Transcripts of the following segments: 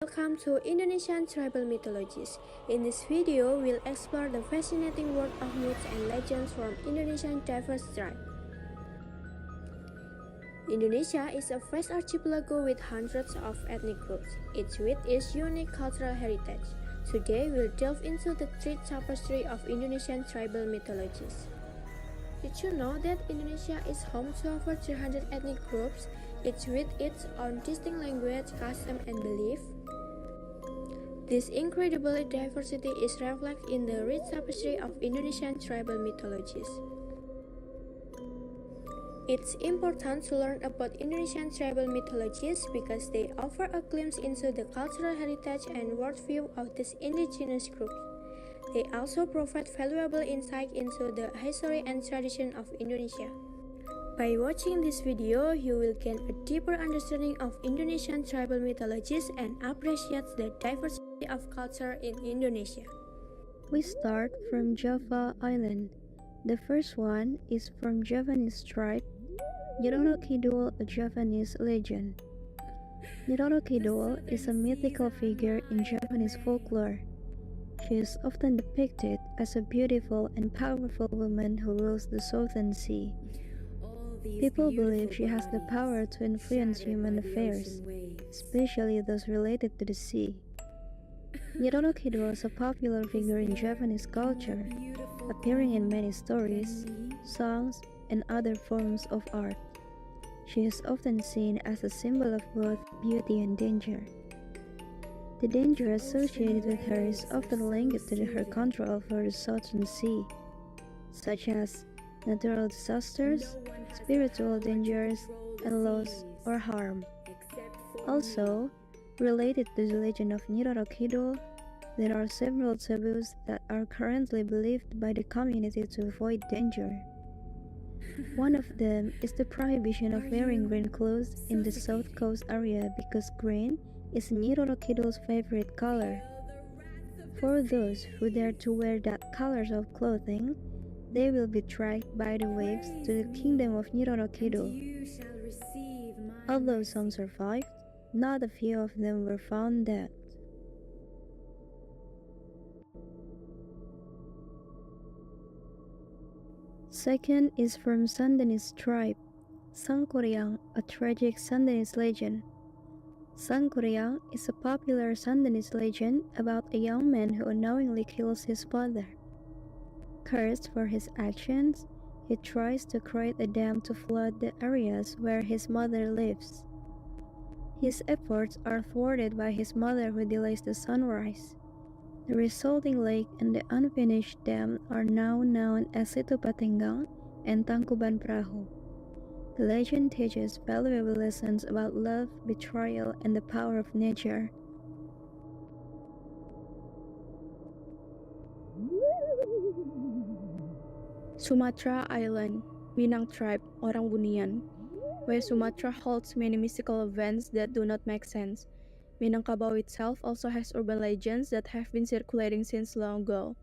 Welcome to Indonesian Tribal Mythologies. In this video, we'll explore the fascinating world of myths and legends from Indonesian diverse tribes. Indonesia is a vast archipelago with hundreds of ethnic groups, each with its unique cultural heritage. Today, we'll delve into the rich tapestry of Indonesian tribal mythologies. Did you know that Indonesia is home to over 300 ethnic groups, each with its own distinct language, custom, and belief? This incredible diversity is reflected in the rich tapestry of Indonesian tribal mythologies. It's important to learn about Indonesian tribal mythologies because they offer a glimpse into the cultural heritage and worldview of these indigenous groups. They also provide valuable insight into the history and tradition of Indonesia. By watching this video, you will gain a deeper understanding of Indonesian tribal mythologies and appreciate the diversity of culture in Indonesia. We start from Java Island. The first one is from Javanese tribe, Roro Kidul, a Javanese legend. Roro Kidul is a mythical figure in Javanese folklore. She is often depicted as a beautiful and powerful woman who rules the Southern Sea. People believe she has the power to influence human affairs, especially those related to the sea. Roro Kidul is a popular figure in Javanese culture, appearing in many stories, songs, and other forms of art. She is often seen as a symbol of both beauty and danger. The danger associated with her is often linked to her control over the Southern Sea, such as natural disasters, spiritual dangers, and loss or harm. Also, related to the legend of Roro Kidul, there are several taboos that are currently believed by the community to avoid danger. One of them is the prohibition of wearing green clothes in the South Coast area because green is Roro Kidul's favorite color. For those who dare to wear that color of clothing, they will be dragged by the waves to the kingdom of Roro Kidul. Although some survived, not a few of them were found dead. Second is from Sundanese tribe, Sangkuriang, a tragic Sundanese legend. Sangkuriang is a popular Sundanese legend about a young man who unknowingly kills his father. Cursed for his actions, he tries to create a dam to flood the areas where his mother lives. His efforts are thwarted by his mother who delays the sunrise. The resulting lake and the unfinished dam are now known as Situ Patenggang and Tangkuban Perahu. The legend teaches valuable lessons about love, betrayal, and the power of nature. Sumatra Island, Minang tribe, Orang Bunian, where Sumatra holds many mystical events that do not make sense. Minangkabau itself also has urban legends that have been circulating since long ago.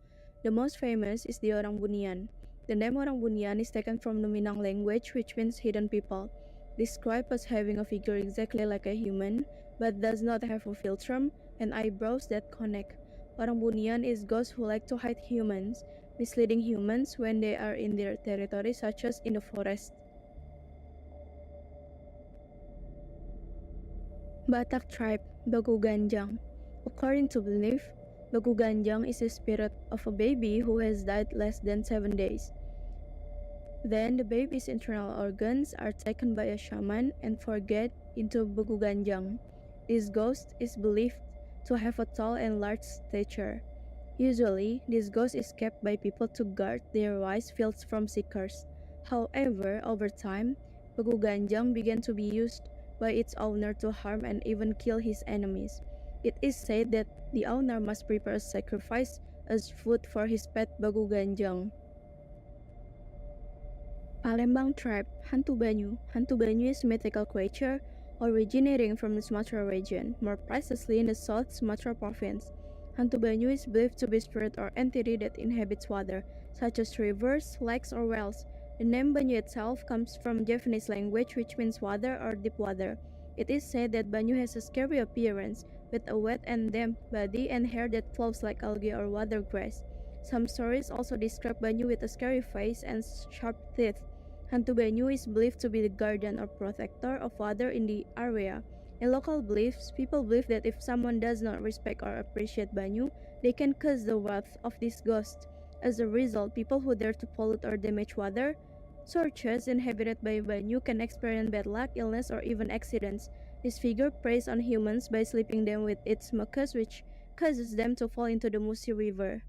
The most famous is the Orang Bunian. The name Orang Bunian is taken from the Minang language, which means hidden people, described as having a figure exactly like a human, but does not have a philtrum and eyebrows that connect. Orang Bunian is ghosts who like to hide humans, misleading humans when they are in their territory, such as in the forest. Batak tribe, Begu Ganjang. According to belief, Begu Ganjang is the spirit of a baby who has died less than 7 days. Then the baby's internal organs are taken by a shaman and forget into Begu Ganjang. This ghost is believed to have a tall and large stature. Usually, this ghost is kept by people to guard their rice fields from seekers. However, over time, Begu Ganjang began to be used by its owner to harm and even kill his enemies. It is said that the owner must prepare a sacrifice as food for his pet Begu Ganjang. Palembang tribe, Hantu Banyu. Hantu Banyu is a mythical creature originating from the Sumatra region, more precisely in the South Sumatra province. Hantu Banyu is believed to be a spirit or entity that inhabits water, such as rivers, lakes, or wells. The name Banyu itself comes from Javanese language, which means water or deep water. It is said that Banyu has a scary appearance, with a wet and damp body and hair that flows like algae or water grass. Some stories also describe Banyu with a scary face and sharp teeth. Hantu Banyu is believed to be the guardian or protector of water in the area. In local beliefs, people believe that if someone does not respect or appreciate Banyu, they can curse the wrath of this ghost. As a result, people who dare to pollute or damage water sources inhabited by Banyu can experience bad luck, illness, or even accidents. This figure preys on humans by sleeping them with its mucus, which causes them to fall into the Musi River.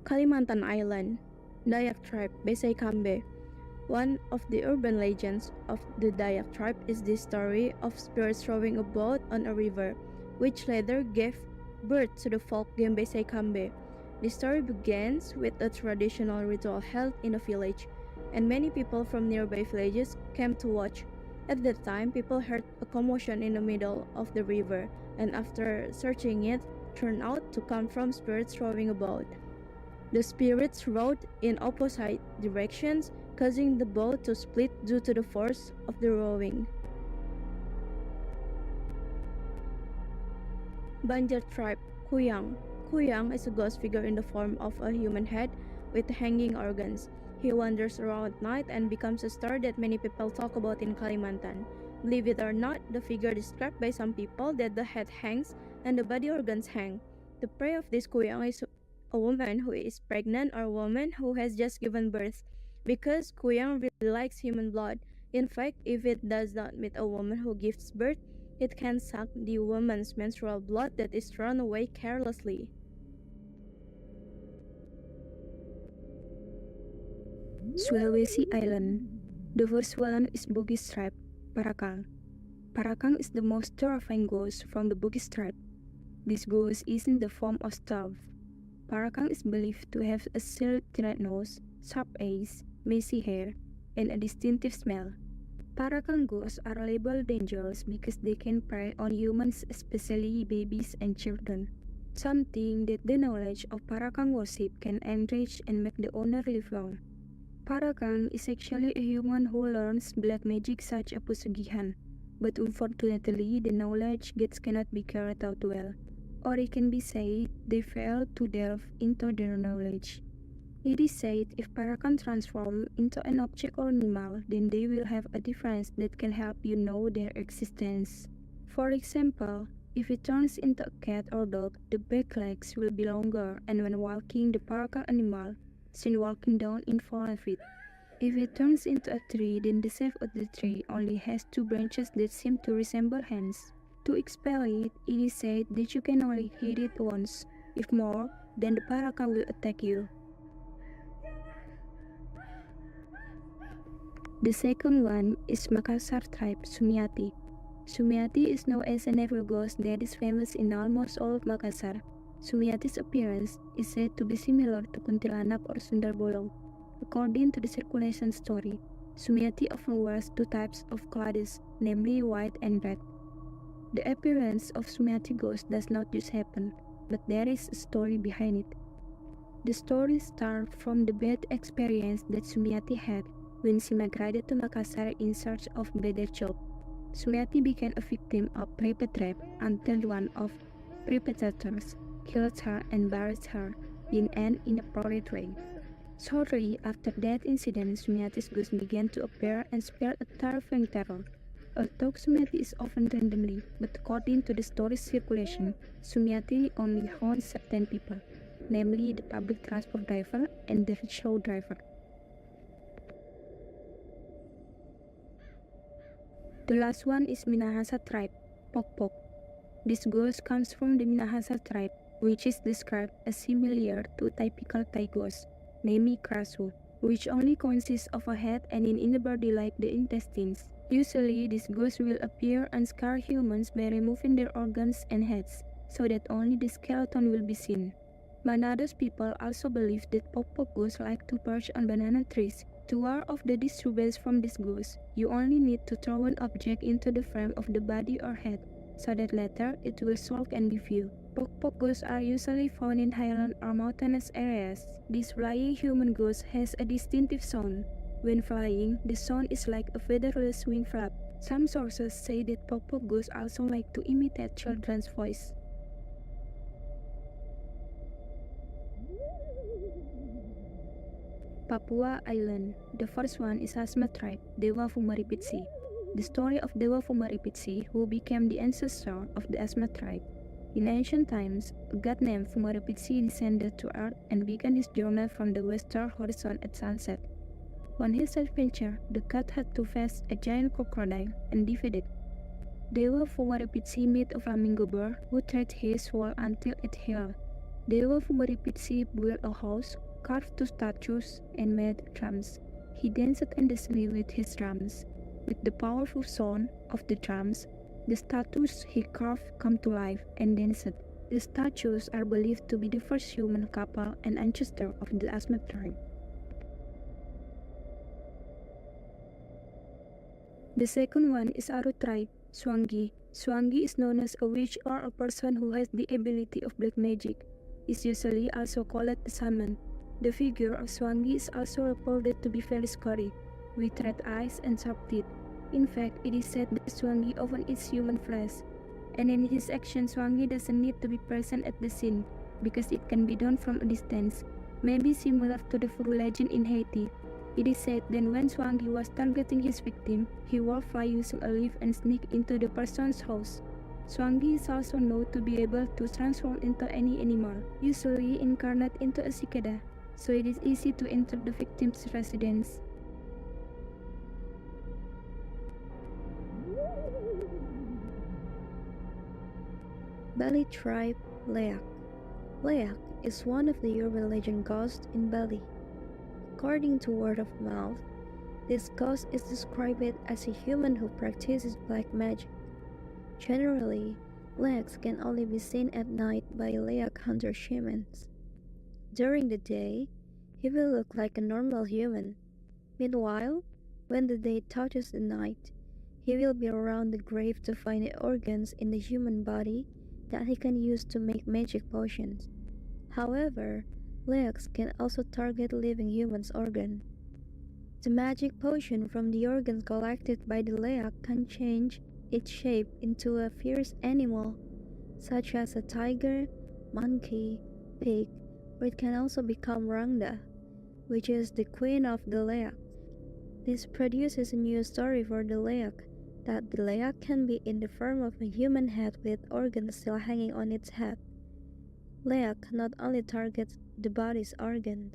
Kalimantan Island, Dayak tribe, Besai Kambe. One of the urban legends of the Dayak tribe is the story of spirits rowing a boat on a river, which later gave birth to the folk game Besai Kambe. The story begins with a traditional ritual held in a village, and many people from nearby villages came to watch. At that time, people heard a commotion in the middle of the river, and after searching it, turned out to come from spirits rowing a boat. The spirits rowed in opposite directions, causing the boat to split due to the force of the rowing. Banjar tribe, Kuyang. Kuyang is a ghost figure in the form of a human head with hanging organs. He wanders around at night and becomes a star that many people talk about in Kalimantan. Believe it or not, the figure described by some people that the head hangs and the body organs hang. The prey of this Kuyang is a woman who is pregnant or a woman who has just given birth, because Kuyang really likes human blood. In fact, if it does not meet a woman who gives birth, it can suck the woman's menstrual blood that is thrown away carelessly. Sulawesi Island. The first one is Bugis tribe, Parakang. Parakang is the most terrifying ghost from the Bugis tribe. This ghost is in the form of staff. Parakang is believed to have a slit nose, sharp eyes, messy hair, and a distinctive smell. Parakang ghosts are labeled dangerous because they can prey on humans, especially babies and children. Some think that the knowledge of Parakang worship can enrich and make the owner live long. Parakang is actually a human who learns black magic such as pesugihan, but unfortunately the knowledge gets cannot be carried out well, or it can be said they fail to delve into their knowledge. It is said if Parakang transform into an object or animal, then they will have a difference that can help you know their existence. For example, if it turns into a cat or dog, the back legs will be longer, and when walking, the Parakang animal seen walking down in front of it. If it turns into a tree, then the shape of the tree only has two branches that seem to resemble hands. To expel it, it is said that you can only hit it once. If more, then the Parakang will attack you. The second one is Makassar tribe, Sumiati. Sumiati is known as an evil ghost that is famous in almost all of Makassar. Sumiati's appearance is said to be similar to Kuntilanak or Sundar Bolong. According to the circulation story, Sumiati often wears two types of clothes, namely white and red. The appearance of Sumiati ghost does not just happen, but there is a story behind it. The story starts from the bad experience that Sumiati had when she migrated to Makassar in search of better job. Sumiati became a victim of private rape until one of perpetrators killed her and buried her in an inappropriate way. Shortly after that incident, Sumiati's ghost began to appear and spread a terrifying terror. Although Sumiati is often randomly, but according to the story's circulation, Sumiati only haunts certain people, namely the public transport driver and the rickshaw driver. The last one is Minahasa tribe, Pok Pok. This ghost comes from the Minahasa tribe, which is described as similar to a typical Thai ghost, namely Krasu, which only consists of a head and an inner body like the intestines. Usually, this ghost will appear and scare humans by removing their organs and heads, so that only the skeleton will be seen. Bananas people also believe that Pok Pok ghosts like to perch on banana trees. To ward off the disturbance from this ghost, you only need to throw an object into the frame of the body or head, so that later it will sulk and be viewed. Pok Pok ghosts are usually found in highland or mountainous areas. This flying human ghost has a distinctive sound. When flying, the sound is like a featherless wing flap. Some sources say that Papagoes also like to imitate children's voice. Papua Island. The first one is Asmat tribe, Dewa Fumaripitsi. The story of Dewa Fumaripitsi, who became the ancestor of the Asmat tribe. In ancient times, a god named Fumaripitsi descended to earth and began his journey from the western horizon at sunset. On his adventure, the god had to face a giant crocodile and defeat it. Dewa Fumaripitsi met a flamingo bird who treated his soul until it healed. Dewa Fumaripitsi built a house, carved two statues, and made drums. He danced endlessly with his drums. With the powerful sound of the drums, the statues he carved come to life and danced. The statues are believed to be the first human couple and ancestor of the Asmat tribe. The second one is Aru tribe, Swangi. Swangi is known as a witch or a person who has the ability of black magic. Is usually also called a shaman. The figure of Swangi is also reported to be very scary, with red eyes and sharp teeth. In fact, it is said that Swangi often eats human flesh, and in his action Swangi doesn't need to be present at the scene, because it can be done from a distance, maybe similar to the Furu legend in Haiti. It is said that when Swangi was targeting his victim, he would fly using a leaf and sneak into the person's house. Swangi is also known to be able to transform into any animal, usually incarnate into a cicada, so it is easy to enter the victim's residence. Bali tribe, Dayak. Dayak is one of the urban legend ghosts in Bali. According to word of mouth, this ghost is described as a human who practices black magic. Generally, Dayaks can only be seen at night by Dayak hunter shamans. During the day, he will look like a normal human. Meanwhile, when the day touches the night, he will be around the grave to find the organs in the human body that he can use to make magic potions. However, Dayaks can also target living humans' organ. The magic potion from the organs collected by the Dayak can change its shape into a fierce animal, such as a tiger, monkey, pig, or it can also become Rangda, which is the queen of the Dayak. This produces a new story for the Dayak, that the Dayak can be in the form of a human head with organs still hanging on its head. Dayak not only targets the body's organs,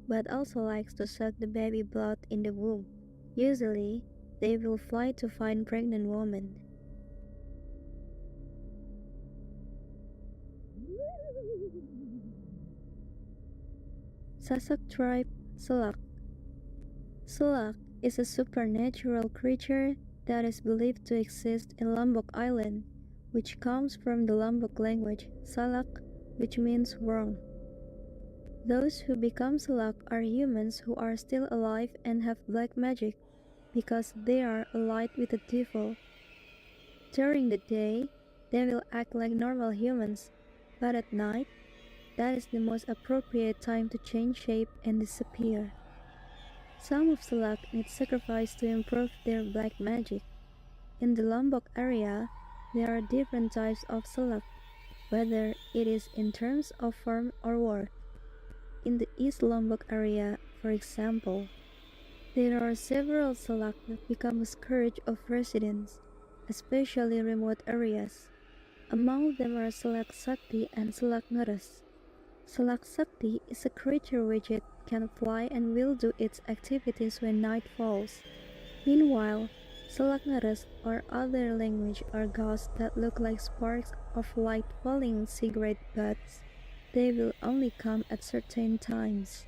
but also likes to suck the baby blood in the womb. Usually, they will fly to find pregnant women. Sasak tribe, Salak. Salak is a supernatural creature that is believed to exist in Lombok Island, which comes from the Lombok language, Salak, which means worm. Those who become Salak are humans who are still alive and have black magic, because they are allied with the devil. During the day, they will act like normal humans, but at night, that is the most appropriate time to change shape and disappear. Some of Salak need sacrifice to improve their black magic. In the Lombok area, there are different types of Salak, whether it is in terms of form or word. In the East Lombok area, for example, there are several Salak that become a scourge of residents, especially remote areas. Among them are Salak Sakti and Salak Ngeres. Salak Sakti is a creature which it can fly and will do its activities when night falls. Meanwhile, Salak Ngeres or other language are ghosts that look like sparks of light falling cigarette butts. They will only come at certain times.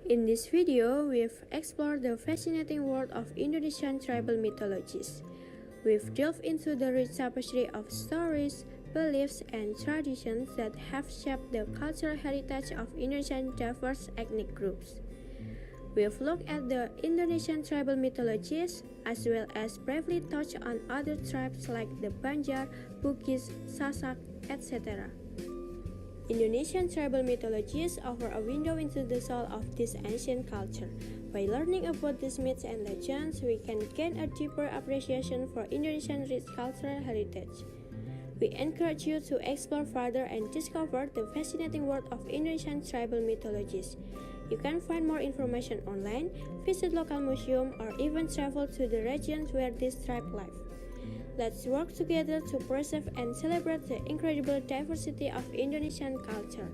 In this video, we've explored the fascinating world of Indonesian tribal mythologies. We've delved into the rich tapestry of stories, beliefs, and traditions that have shaped the cultural heritage of Indonesian diverse ethnic groups. We've looked at the Indonesian tribal mythologies, as well as briefly touched on other tribes like the Banjar, Bugis, Sasak, etc. Indonesian tribal mythologies offer a window into the soul of this ancient culture. By learning about these myths and legends, we can gain a deeper appreciation for Indonesian rich cultural heritage. We encourage you to explore further and discover the fascinating world of Indonesian tribal mythologies. You can find more information online, visit local museums, or even travel to the regions where this tribe live. Let's work together to preserve and celebrate the incredible diversity of Indonesian culture.